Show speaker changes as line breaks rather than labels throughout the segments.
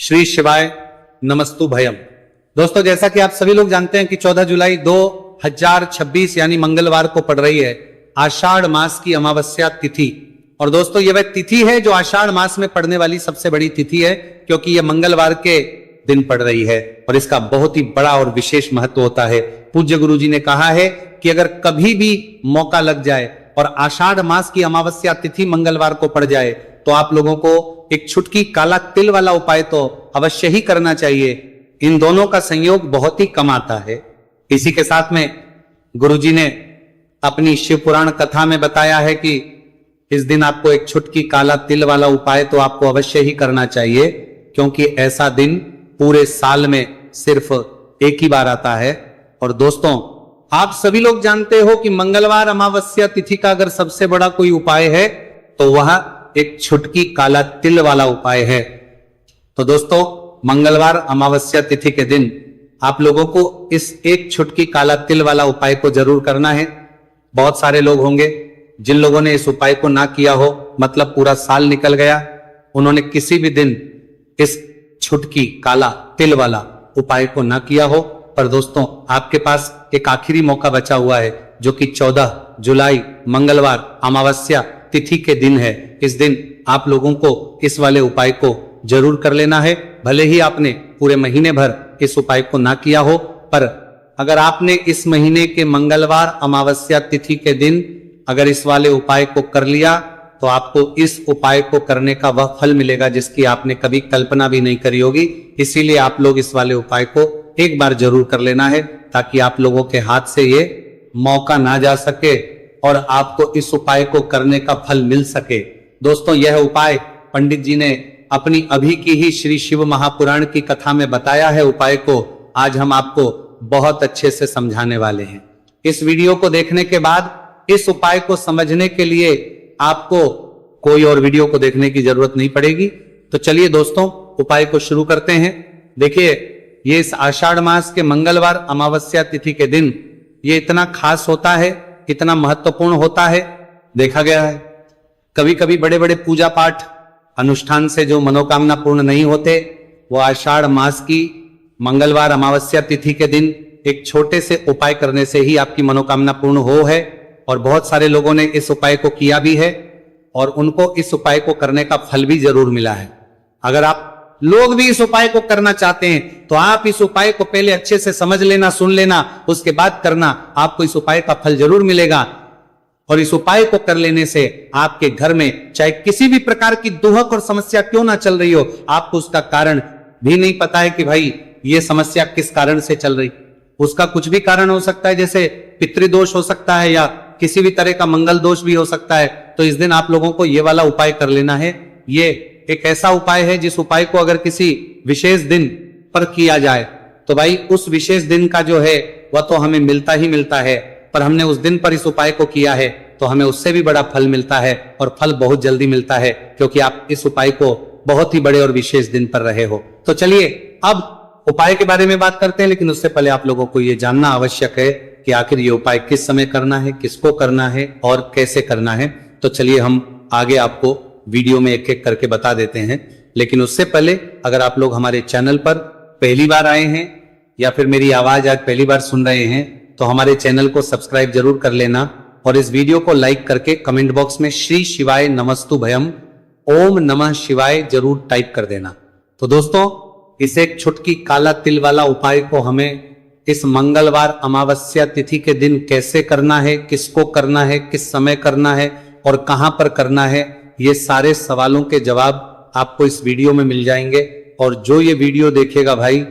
श्री शिवाय नमस्तु भयम। दोस्तों, जैसा कि आप सभी लोग जानते हैं कि 14 जुलाई 2026 यानी मंगलवार को पड़ रही है आषाढ़ मास की अमावस्या तिथि। और दोस्तों, यह वह तिथि है जो आषाढ़ मास में पड़ने वाली सबसे बड़ी तिथि है, क्योंकि यह मंगलवार के दिन पड़ रही है और इसका बहुत ही बड़ा और विशेष महत्व होता है। पूज्य गुरु जी ने कहा है कि अगर कभी भी मौका लग जाए और आषाढ़ मास की अमावस्या तिथि मंगलवार को पड़ जाए तो आप लोगों को एक छुटकी काला तिल वाला उपाय तो अवश्य ही करना चाहिए। इन दोनों का संयोग बहुत ही कम आता है। इसी के साथ में गुरुजी ने अपनी शिव पुराण कथा में बताया है कि इस दिन आपको एक छुटकी काला तिल वाला उपाय तो आपको अवश्य ही करना चाहिए, क्योंकि ऐसा दिन पूरे साल में सिर्फ एक ही बार आता है। और दोस्तों, आप सभी लोग जानते हो कि मंगलवार अमावस्या तिथि का अगर सबसे बड़ा कोई उपाय है तो वह एक छुटकी काला तिल वाला उपाय है। तो दोस्तों, मंगलवार अमावस्या तिथि के दिन आप लोगों को इस एक छुटकी काला तिल वाला उपाय को जरूर करना है। बहुत सारे लोग होंगे जिन लोगों ने इस उपाय को ना किया हो, मतलब पूरा साल निकल गया, उन्होंने किसी भी दिन इस छुटकी काला तिल वाला उपाय को ना किया हो। पर दोस्तों, आपके पास एक आखिरी मौका बचा हुआ है, जो कि 14 जुलाई मंगलवार अमावस्या तिथि के दिन है। इस दिन आप लोगों को इस वाले उपाय को जरूर कर लेना है। भले ही आपने पूरे महीने भर इस उपाय को ना किया हो, पर अगर आपने इस महीने के मंगलवार अमावस्या तिथि के दिन अगर इस वाले उपाय को कर लिया तो आपको इस उपाय को करने का वह फल मिलेगा जिसकी आपने कभी कल्पना भी नहीं करी होगी। इसीलिए आप लोग इस वाले उपाय को एक बार जरूर कर लेना है, ताकि आप लोगों के हाथ से ये मौका ना जा सके और आपको इस उपाय को करने का फल मिल सके। दोस्तों, यह उपाय पंडित जी ने अपनी अभी की ही श्री शिव महापुराण की कथा में बताया है। उपाय को आज हम आपको बहुत अच्छे से समझाने वाले हैं। इस वीडियो को देखने के बाद इस उपाय को समझने के लिए आपको कोई और वीडियो को देखने की जरूरत नहीं पड़ेगी। तो चलिए दोस्तों, उपाय को शुरू करते हैं। देखिए, ये इस आषाढ़ मास के मंगलवार अमावस्या तिथि के दिन ये इतना खास होता है, इतना महत्वपूर्ण होता है। देखा गया है कभी कभी बड़े बड़े पूजा पाठ अनुष्ठान से जो मनोकामना पूर्ण नहीं होते, वो आषाढ़ मास की मंगलवार अमावस्या तिथि के दिन एक छोटे से उपाय करने से ही आपकी मनोकामना पूर्ण हो है। और बहुत सारे लोगों ने इस उपाय को किया भी है और उनको इस उपाय को करने का फल भी जरूर मिला है। अगर आप लोग भी इस उपाय को करना चाहते हैं तो आप इस उपाय को पहले अच्छे से समझ लेना, सुन लेना, उसके बाद करना। आपको इस उपाय का फल जरूर मिलेगा। और इस उपाय को कर लेने से आपके घर में चाहे किसी भी प्रकार की दुहक और समस्या क्यों ना चल रही हो, आपको उसका कारण भी नहीं पता है कि भाई ये समस्या किस कारण से चल रही। उसका कुछ भी कारण हो सकता है, जैसे पितृदोष हो सकता है या किसी भी तरह का मंगल दोष भी हो सकता है। तो इस दिन आप लोगों को ये वाला उपाय कर लेना है। ये एक ऐसा उपाय है जिस उपाय को अगर किसी विशेष दिन पर किया जाए तो भाई उस विशेष दिन का जो है वह तो हमें मिलता ही मिलता है, पर हमने उस दिन पर इस उपाय को किया है तो हमें उससे भी बड़ा फल मिलता है, और फल बहुत जल्दी मिलता है, क्योंकि आप इस उपाय को बहुत ही बड़े और विशेष दिन पर रहे हो। तो चलिए अब उपाय के बारे में बात करते हैं, लेकिन उससे पहले आप लोगों को यह जानना आवश्यक है कि आखिर ये उपाय किस समय करना है, किसको करना है और कैसे करना है। तो चलिए हम आगे आपको वीडियो में एक एक करके बता देते हैं। लेकिन उससे पहले अगर आप लोग हमारे चैनल पर पहली बार आए हैं या फिर मेरी आवाज आज पहली बार सुन रहे हैं तो हमारे चैनल को सब्सक्राइब जरूर कर लेना और इस वीडियो को लाइक करके कमेंट बॉक्स में श्री शिवाय नमस्तु भयम ओम नमः शिवाय जरूर टाइप कर देना। तो दोस्तों, इस एक छुटकी काला तिल वाला उपाय को हमें इस मंगलवार अमावस्या तिथि के दिन कैसे करना है, किसको करना है, किस समय करना है और कहां पर करना है, ये सारे सवालों के जवाब आपको इस वीडियो में मिल जाएंगे। और जो ये वीडियो देखेगा भाई,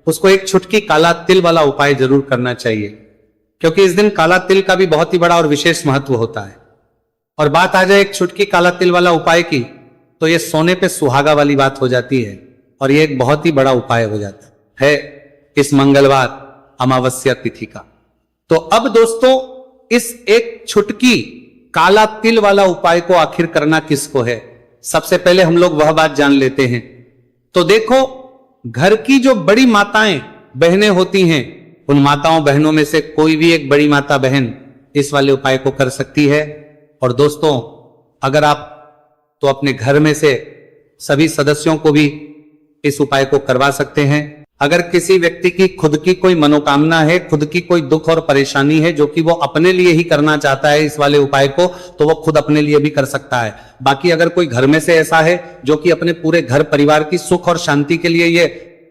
उसको एक छुटकी काला तिल वाला उपाय जरूर करना चाहिए, क्योंकि इस दिन काला तिल का भी बहुत ही बड़ा और विशेष महत्व होता है। और बात आ जाए एक छुटकी काला तिल वाला उपाय की, तो ये सोने पे सुहागा वाली बात हो जाती है और ये एक बहुत ही बड़ा उपाय हो जाता है इस मंगलवार अमावस्या तिथि का। तो अब दोस्तों, इस एक छुटकी काला तिल वाला उपाय को आखिर करना किसको है, सबसे पहले हम लोग वह बात जान लेते हैं। तो देखो, घर की जो बड़ी माताएं बहनें होती हैं, उन माताओं बहनों में से कोई भी एक बड़ी माता बहन इस वाले उपाय को कर सकती है। और दोस्तों, अगर आप तो अपने घर में से सभी सदस्यों को भी इस उपाय को करवा सकते हैं। अगर किसी व्यक्ति की खुद की कोई मनोकामना है, खुद की कोई दुख और परेशानी है जो कि वो अपने लिए ही करना चाहता है इस वाले उपाय को, तो वो खुद अपने लिए भी कर सकता है। बाकी अगर कोई घर में से ऐसा है जो कि अपने पूरे घर परिवार की सुख और शांति के लिए ये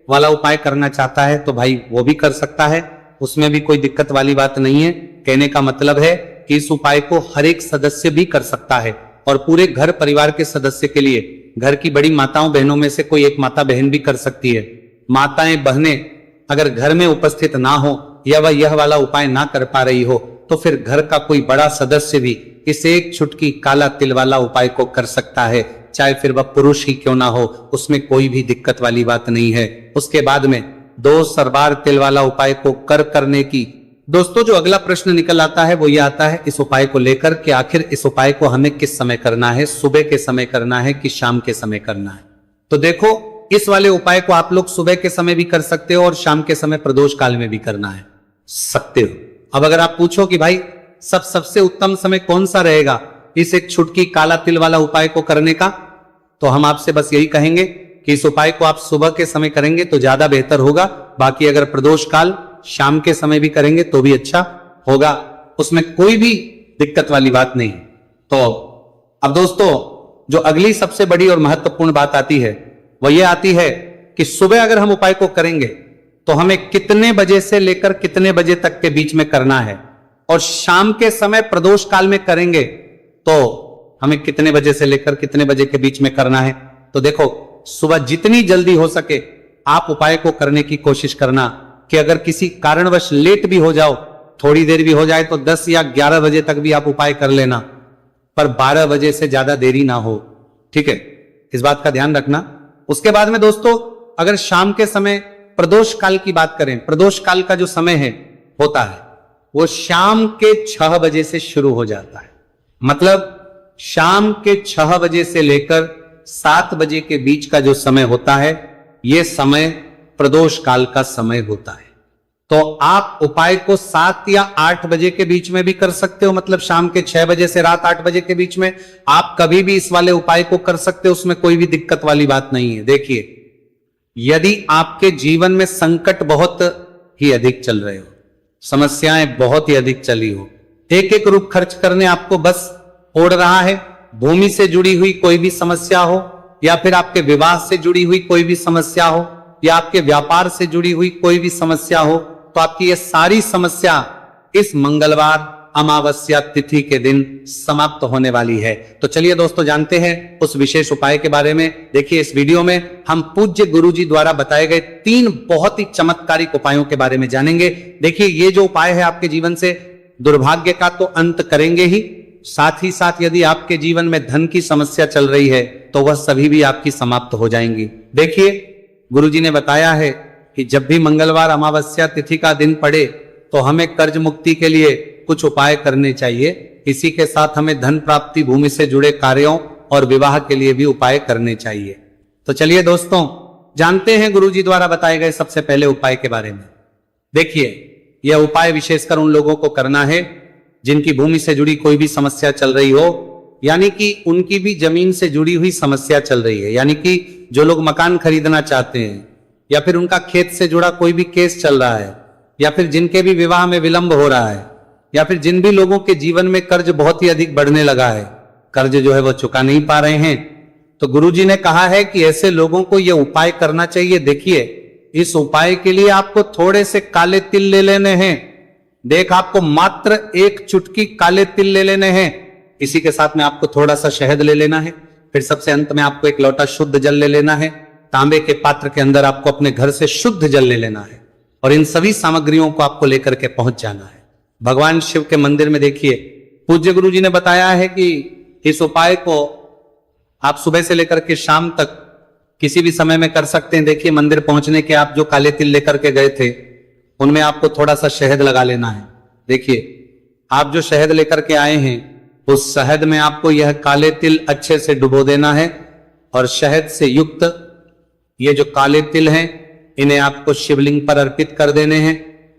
वाला उपाय करना चाहता है, तो भाई वो भी कर सकता है, उसमें भी कोई दिक्कत वाली बात नहीं है। कहने का मतलब है कि इस उपाय को हर एक सदस्य भी कर सकता है और पूरे घर परिवार के सदस्य के लिए, घर की बड़ी माताओं बहनों में से कोई एक माता बहन भी कर सकती है। माताएं बहनें अगर घर में उपस्थित ना हो या वह यह वाला उपाय ना कर पा रही हो, तो फिर घर का कोई बड़ा सदस्य भी इस एक चुटकी काला तिल वाला उपाय को कर सकता है, चाहे फिर वह पुरुष ही क्यों ना हो, उसमें कोई भी दिक्कत वाली बात नहीं है। उसके बाद में 2 सरबार तिल वाला उपाय को करने की दोस्तों जो अगला प्रश्न निकल आता है वो ये आता है इस उपाय को लेकर कि आखिर इस उपाय को हमें किस समय करना है, सुबह के समय करना है कि शाम के समय करना है। तो देखो, इस वाले उपाय को आप लोग सुबह के समय भी कर सकते हो और शाम के समय प्रदोष काल में भी करना है सकते हो। अब अगर आप पूछो कि भाई सबसे उत्तम समय कौन सा रहेगा इस एक छुटकी काला तिल वाला उपाय को करने का, तो हम आपसे बस यही कहेंगे कि इस उपाय को आप सुबह के समय करेंगे तो ज्यादा बेहतर होगा। बाकी अगर प्रदोष काल शाम के समय भी करेंगे तो भी अच्छा होगा, उसमें कोई भी दिक्कत वाली बात नहीं। तो अब दोस्तों जो अगली सबसे बड़ी और महत्वपूर्ण बात आती है वो ये आती है कि सुबह अगर हम उपाय को करेंगे तो हमें कितने बजे से लेकर कितने बजे तक के बीच में करना है, और शाम के समय प्रदोष काल में करेंगे तो हमें कितने बजे से लेकर कितने बजे के बीच में करना है। तो देखो, सुबह जितनी जल्दी हो सके आप उपाय को करने की कोशिश करना कि अगर किसी कारणवश लेट भी हो जाओ, थोड़ी देर भी हो जाए, तो 10 या 11 बजे तक भी आप उपाय कर लेना, पर 12 बजे से ज्यादा देरी ना हो, ठीक है, इस बात का ध्यान रखना। उसके बाद में दोस्तों अगर शाम के समय प्रदोष काल की बात करें, प्रदोष काल का जो समय है होता है वो शाम के 6 बजे से शुरू हो जाता है। मतलब शाम के 6 बजे से लेकर 7 बजे के बीच का जो समय होता है यह समय प्रदोष काल का समय होता है। तो आप उपाय को 7 या 8 बजे के बीच में भी कर सकते हो, मतलब शाम के 6 बजे से रात 8 बजे के बीच में आप कभी भी इस वाले उपाय को कर सकते हो, उसमें कोई भी दिक्कत वाली बात नहीं है। देखिए, यदि आपके जीवन में संकट बहुत ही अधिक चल रहे हो, समस्याएं बहुत ही अधिक चली हो, एक एक रुपया खर्च करने आपको बस ओढ़ रहा है, भूमि से जुड़ी हुई कोई भी समस्या हो, या फिर आपके विवाह से जुड़ी हुई कोई भी समस्या हो, या आपके व्यापार से जुड़ी हुई कोई भी समस्या हो, तो आपकी ये सारी समस्या इस मंगलवार अमावस्या तिथि के दिन समाप्त होने वाली है। तो चलिए दोस्तों जानते हैं उस विशेष उपाय के बारे में। देखिए, इस वीडियो में हम पूज्य गुरुजी द्वारा बताए गए 3 बहुत ही चमत्कारिक उपायों के बारे में जानेंगे। देखिए, ये जो उपाय है आपके जीवन से दुर्भाग्य का तो अंत करेंगे ही, साथ ही साथ यदि आपके जीवन में धन की समस्या चल रही है तो वह सभी भी आपकी समाप्त हो जाएंगी। देखिए, गुरुजी ने बताया है कि जब भी मंगलवार अमावस्या तिथि का दिन पड़े तो हमें कर्ज मुक्ति के लिए कुछ उपाय करने चाहिए। इसी के साथ हमें धन प्राप्ति, भूमि से जुड़े कार्यों और विवाह के लिए भी उपाय करने चाहिए। तो चलिए दोस्तों जानते हैं गुरुजी द्वारा बताए गए सबसे पहले उपाय के बारे में। देखिए, यह उपाय विशेषकर उन लोगों को करना है जिनकी भूमि से जुड़ी कोई भी समस्या चल रही हो, यानी कि उनकी भी जमीन से जुड़ी हुई समस्या चल रही है, यानी कि जो लोग मकान खरीदना चाहते हैं, या फिर उनका खेत से जुड़ा कोई भी केस चल रहा है, या फिर जिनके भी विवाह में विलंब हो रहा है, या फिर जिन भी लोगों के जीवन में कर्ज बहुत ही अधिक बढ़ने लगा है, कर्ज जो है वो चुका नहीं पा रहे हैं, तो गुरुजी ने कहा है कि ऐसे लोगों को यह उपाय करना चाहिए। देखिए, इस उपाय के लिए आपको थोड़े से काले तिल ले लेने हैं। देख, आपको मात्र 1 चुटकी काले तिल ले लेने हैं। इसी के साथ में आपको थोड़ा सा शहद ले लेना है। फिर सबसे अंत में आपको 1 लोटा शुद्ध जल ले लेना है। तांबे के पात्र के अंदर आपको अपने घर से शुद्ध जल ले लेना है और इन सभी सामग्रियों को आपको लेकर के पहुंच जाना है भगवान शिव के मंदिर में। देखिए, पूज्य गुरु जी ने बताया है कि इस उपाय को आप सुबह से लेकर के शाम तक किसी भी समय में कर सकते हैं। देखिए, मंदिर पहुंचने के आप जो काले तिल लेकर के गए थे उनमें आपको थोड़ा सा शहद लगा लेना है। देखिए, आप जो शहद लेकर के आए हैं उस शहद में आपको यह काले तिल अच्छे से डुबो देना है और शहद से युक्त ये जो काले तिल हैं इन्हें आपको शिवलिंग पर अर्पित कर देने हैं,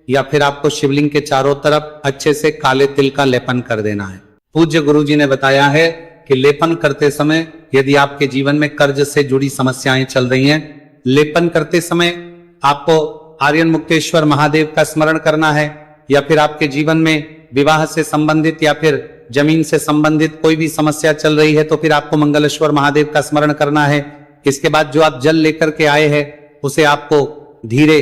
या फिर आपको शिवलिंग के चारों तरफ अच्छे से काले तिल का लेपन कर देना है। पूज्य गुरुजी ने बताया है कि लेपन करते समय यदि आपके जीवन में कर्ज से जुड़ी समस्याएं चल रही हैं, लेपन करते समय आपको आर्यन मुक्तेश्वर महादेव का स्मरण करना है, या फिर आपके जीवन में विवाह से संबंधित या फिर जमीन से संबंधित कोई भी समस्या चल रही है तो फिर आपको मंगलेश्वर महादेव का स्मरण करना है। इसके बाद जो आप जल लेकर के आए हैं उसे आपको धीरे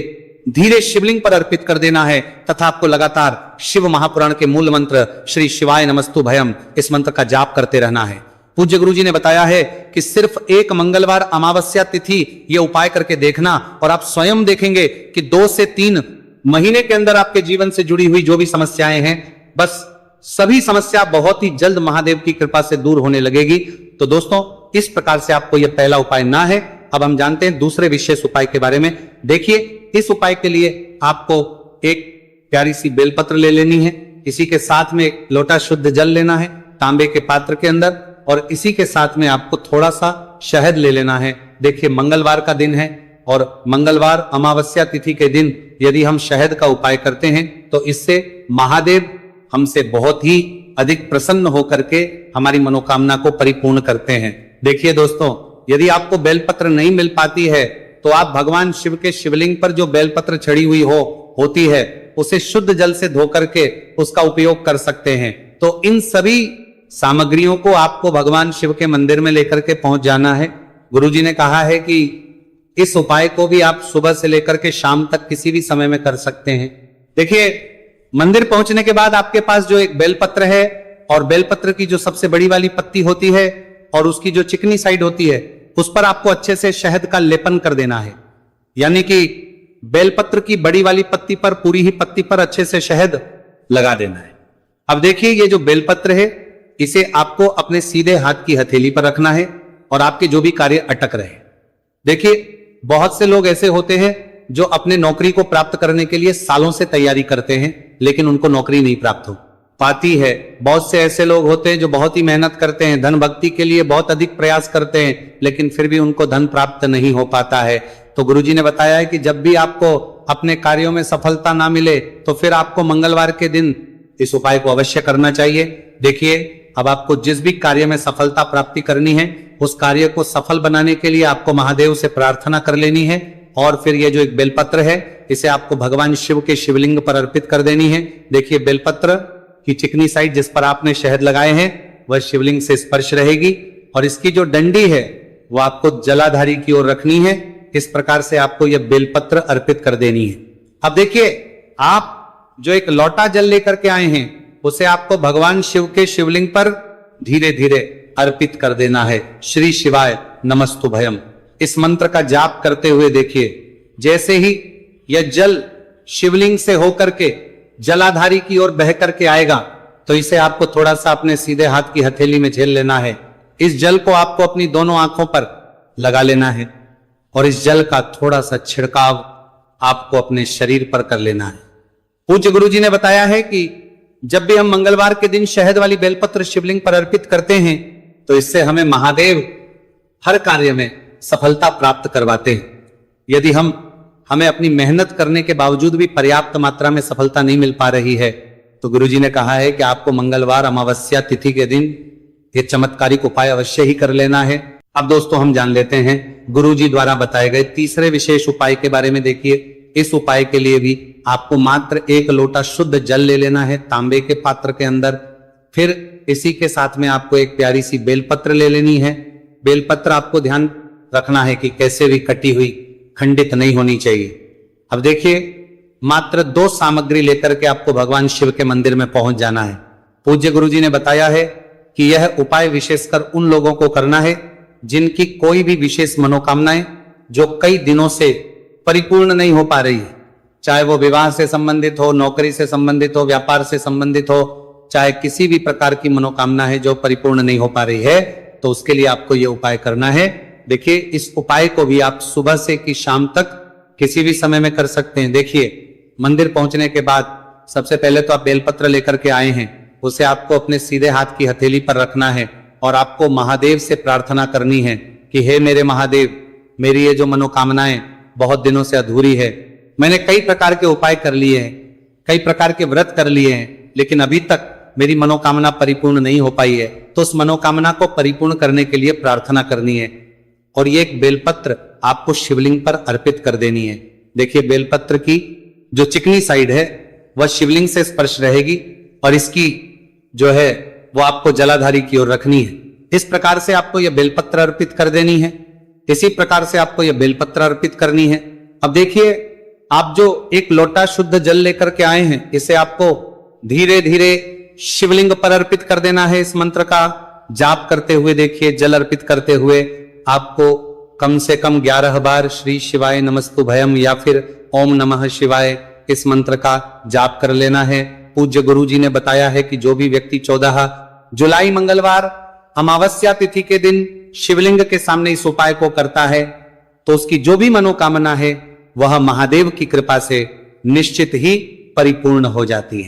धीरे शिवलिंग पर अर्पित कर देना है तथा आपको लगातार शिव महापुराण के मूल मंत्र श्री शिवाय नमस्तु भयम इस मंत्र का जाप करते रहना है। पूज्य गुरु जी ने बताया है कि सिर्फ एक मंगलवार अमावस्या तिथि ये उपाय करके देखना और आप स्वयं देखेंगे कि 2 से 3 महीने के अंदर आपके जीवन से जुड़ी हुई जो भी समस्याएं हैं बस सभी समस्या बहुत ही जल्द महादेव की कृपा से दूर होने लगेगी। तो दोस्तों इस प्रकार से आपको यह पहला उपाय ना है। अब हम जानते हैं दूसरे विशेष उपाय के बारे में। देखिए इस उपाय के लिए आपको एक प्यारी सी बेलपत्र ले लेनी है, इसी के साथ में एक लोटा शुद्ध जल लेना है तांबे के पात्र के अंदर, और इसी के साथ में आपको थोड़ा सा शहद ले लेना है। देखिए मंगलवार का दिन है और मंगलवार अमावस्या तिथि के दिन यदि हम शहद का उपाय करते हैं तो इससे महादेव हमसे बहुत ही अधिक प्रसन्न होकर के हमारी मनोकामना को परिपूर्ण करते हैं। देखिए दोस्तों, यदि आपको बेलपत्र नहीं मिल पाती है तो आप भगवान शिव के शिवलिंग पर जो बेलपत्र चढ़ी हुई होती है उसे शुद्ध जल से धो करके उसका उपयोग कर सकते हैं। तो इन सभी सामग्रियों को आपको भगवान शिव के मंदिर में लेकर के पहुंच जाना है। गुरुजी ने कहा है कि इस उपाय को भी आप सुबह से लेकर के शाम तक किसी भी समय में कर सकते हैं। देखिए मंदिर पहुंचने के बाद आपके पास जो एक बेलपत्र है और बेलपत्र की जो सबसे बड़ी वाली पत्ती होती है और उसकी जो चिकनी साइड होती है उस पर आपको अच्छे से शहद का लेपन कर देना है। यानी कि बेलपत्र की बड़ी वाली पत्ती पर, पूरी ही पत्ती पर अच्छे से शहद लगा देना है। अब देखिए ये जो बेलपत्र है इसे आपको अपने सीधे हाथ की हथेली पर रखना है और आपके जो भी कार्य अटक रहे। देखिए बहुत से लोग ऐसे होते हैं जो अपने नौकरी को प्राप्त करने के लिए सालों से तैयारी करते हैं लेकिन उनको नौकरी नहीं प्राप्त हो पाती है। बहुत से ऐसे लोग होते हैं जो बहुत ही मेहनत करते हैं, धन भक्ति के लिए बहुत अधिक प्रयास करते हैं लेकिन फिर भी उनको धन प्राप्त नहीं हो पाता है। तो गुरुजी ने बताया है कि जब भी आपको अपने कार्यों में सफलता ना मिले तो फिर आपको मंगलवार के दिन इस उपाय को अवश्य करना चाहिए। देखिए अब आपको जिस भी कार्य में सफलता प्राप्ति करनी है उस कार्य को सफल बनाने के लिए आपको महादेव से प्रार्थना कर लेनी है और फिर ये जो एक बेलपत्र है इसे आपको भगवान शिव के शिवलिंग पर अर्पित कर देनी है। देखिए बेलपत्र की चिकनी साइड जिस पर आपने शहद लगाए हैं वह शिवलिंग से स्पर्श रहेगी और इसकी जो डंडी है वो आपको जलाधारी की ओर रखनी है। इस प्रकार से आपको यह बेलपत्र अर्पित कर देनी है। अब देखिए आप जो एक लोटा जल लेकर के आए हैं उसे आपको भगवान शिव के शिवलिंग पर धीरे धीरे अर्पित कर देना है। श्री शिवाय नमस्तु भयम इस मंत्र का जाप करते हुए देखिए जैसे ही यह जल शिवलिंग से होकर के जलाधारी की ओर बह करके आएगा तो इसे आपको थोड़ा सा अपने सीधे हाथ की हथेली में झेल लेना है। इस जल को आपको अपनी दोनों आंखों पर लगा लेना है और इस जल का थोड़ा सा छिड़काव आपको अपने शरीर पर कर लेना है। पूज्य गुरु जी ने बताया है कि जब भी हम मंगलवार के दिन शहद वाली बेलपत्र शिवलिंग पर अर्पित करते हैं तो इससे हमें महादेव हर कार्य में सफलता प्राप्त करवाते हैं। यदि हमें अपनी मेहनत करने के बावजूद भी पर्याप्त मात्रा में सफलता नहीं मिल पा रही है तो गुरुजी ने कहा है कि आपको मंगलवार अमावस्या तिथि के दिन ये चमत्कारिक उपाय अवश्य ही कर लेना है। अब दोस्तों हम जान लेते हैं गुरुजी द्वारा बताए गए तीसरे विशेष उपाय के बारे में। देखिए इस उपाय के लिए भी आपको मात्र 1 लोटा शुद्ध जल ले लेना है तांबे के पात्र के अंदर। फिर इसी के साथ में आपको एक प्यारी सी बेलपत्र ले लेनी है। बेलपत्र आपको ध्यान रखना है कि कैसे भी कटी हुई खंडित नहीं होनी चाहिए। अब देखिए मात्र 2 सामग्री लेकर के आपको भगवान शिव के मंदिर में पहुंच जाना है। पूज्य गुरुजी ने बताया है कि यह उपाय विशेषकर उन लोगों को करना है जिनकी कोई भी विशेष मनोकामनाएं जो कई दिनों से परिपूर्ण नहीं हो पा रही है, चाहे वो विवाह से संबंधित हो, नौकरी से संबंधित हो, व्यापार से संबंधित हो, चाहे किसी भी प्रकार की मनोकामना है जो परिपूर्ण नहीं हो पा रही है तो उसके लिए आपको यह उपाय करना है। देखिए इस उपाय को भी आप सुबह से कि शाम तक किसी भी समय में कर सकते हैं। देखिए मंदिर पहुंचने के बाद सबसे पहले तो आप बेलपत्र लेकर के आए हैं, उसे आपको अपने सीधे हाथ की हथेली पर रखना है और आपको महादेव से प्रार्थना करनी है कि हे मेरे महादेव, मेरी ये जो मनोकामनाएं बहुत दिनों से अधूरी है, मैंने कई प्रकार के उपाय कर लिए हैं, कई प्रकार के व्रत कर लिए हैं, लेकिन अभी तक मेरी मनोकामना परिपूर्ण नहीं हो पाई है। तो उस मनोकामना को परिपूर्ण करने के लिए प्रार्थना करनी है। और ये एक बेलपत्र आपको शिवलिंग पर अर्पित कर देनी है। देखिए बेलपत्र की जो चिकनी साइड है वह शिवलिंग से स्पर्श रहेगी और इसकी जो है वो आपको जलाधारी की ओर रखनी है। इस प्रकार से आपको यह बेलपत्र अर्पित कर देनी है। इसी प्रकार से आपको यह बेलपत्र अर्पित करनी है। अब देखिए आप जो एक लोटा शुद्ध जल लेकर के आए हैं इसे आपको धीरे धीरे शिवलिंग पर अर्पित कर देना है। इस मंत्र का जाप करते हुए देखिए जल अर्पित करते हुए आपको कम से कम 11 बार श्री शिवाय नमस्तु भयम या फिर ओम नमः शिवाय इस मंत्र का जाप कर लेना है। पूज्य गुरु जी ने बताया है कि जो भी व्यक्ति 14 जुलाई मंगलवार अमावस्या तिथि के दिन शिवलिंग के सामने इस उपाय को करता है तो उसकी जो भी मनोकामना है वह महादेव की कृपा से निश्चित ही परिपूर्ण हो जाती है।